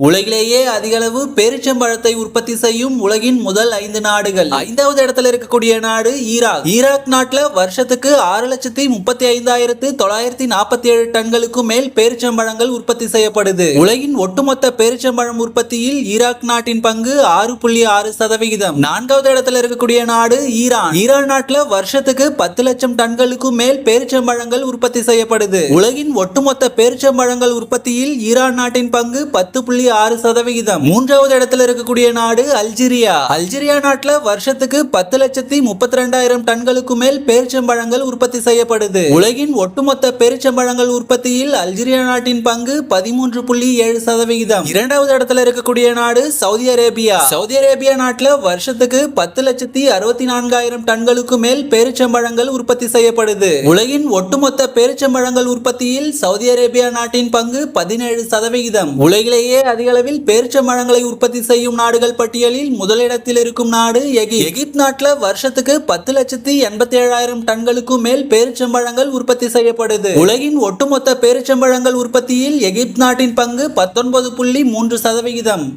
உலகிலேயே அதிகளவு பேரிச்சம்பழத்தை உற்பத்தி செய்யும் உலகின் முதல் 5 நாடுகள். 5வது இடத்துல இருக்கக்கூடிய நாடு ஈராக். ஈராக் நாட்டுல வருஷத்துக்கு 6,35,947 டன்களுக்கும் மேல் பேரிச்சம்பழங்கள் உற்பத்தி செய்யப்படுது. உலகின் ஒட்டுமொத்த பேரிச்சம்பழம் உற்பத்தியில் ஈராக் நாட்டின் பங்கு 6.6%. 4வது இடத்துல இருக்கக்கூடிய நாடு ஈரான். ஈரான் நாட்டுல வருஷத்துக்கு 10 லட்சம் டன்களுக்கும் மேல் பேரிச்சம்பழங்கள் உற்பத்தி செய்யப்படுது. உலகின் ஒட்டுமொத்த பேரிச்சம்பழங்கள் உற்பத்தியில் ஈரான் நாட்டின் பங்கு 10.6%. 3வது இடத்துல இருக்கக்கூடிய நாடு அல்ஜீரியா. அல்ஜீரியா நாட்டுல வருஷத்துக்கு 10,32,000 டன்களுக்கு மேல் பேரிச்சம்பழங்கள் உற்பத்தி செய்யப்படுது. உலகின் ஒட்டுமொத்த பேரிச்சம்பழங்கள் உற்பத்தியில் அல்ஜீரியா நாட்டின் பங்கு 13.7%. 2வது இடத்துல இருக்கக்கூடிய நாடு சவுதி அரேபியா. சவுதி அரேபியா நாட்டுல வருஷத்துக்கு 10,64,000 டன்களுக்கு மேல் பேரிச்சம்பழங்கள் உற்பத்தி செய்யப்படுது. உலகின் ஒட்டுமொத்த பேரிச்சம்பழங்கள் உற்பத்தியில் சவுதி அரேபியா நாட்டின் பங்கு 17%. உலகிலேயே அதிக அளவில் பேரிச்சம்பழங்களை உற்பத்தி செய்யும் நாடுகள் பட்டியலில் முதலிடத்தில் இருக்கும் நாடு எகிப்து நாட்டுல வருஷத்துக்கு 10,87,000 டன்களுக்கு மேல் பேரிச்சம்பழங்கள் உற்பத்தி செய்யப்படுது. உலகின் ஒட்டுமொத்த பேரிச்சம்பழங்கள் உற்பத்தியில் எகிப்து நாட்டின் பங்கு 19.3%.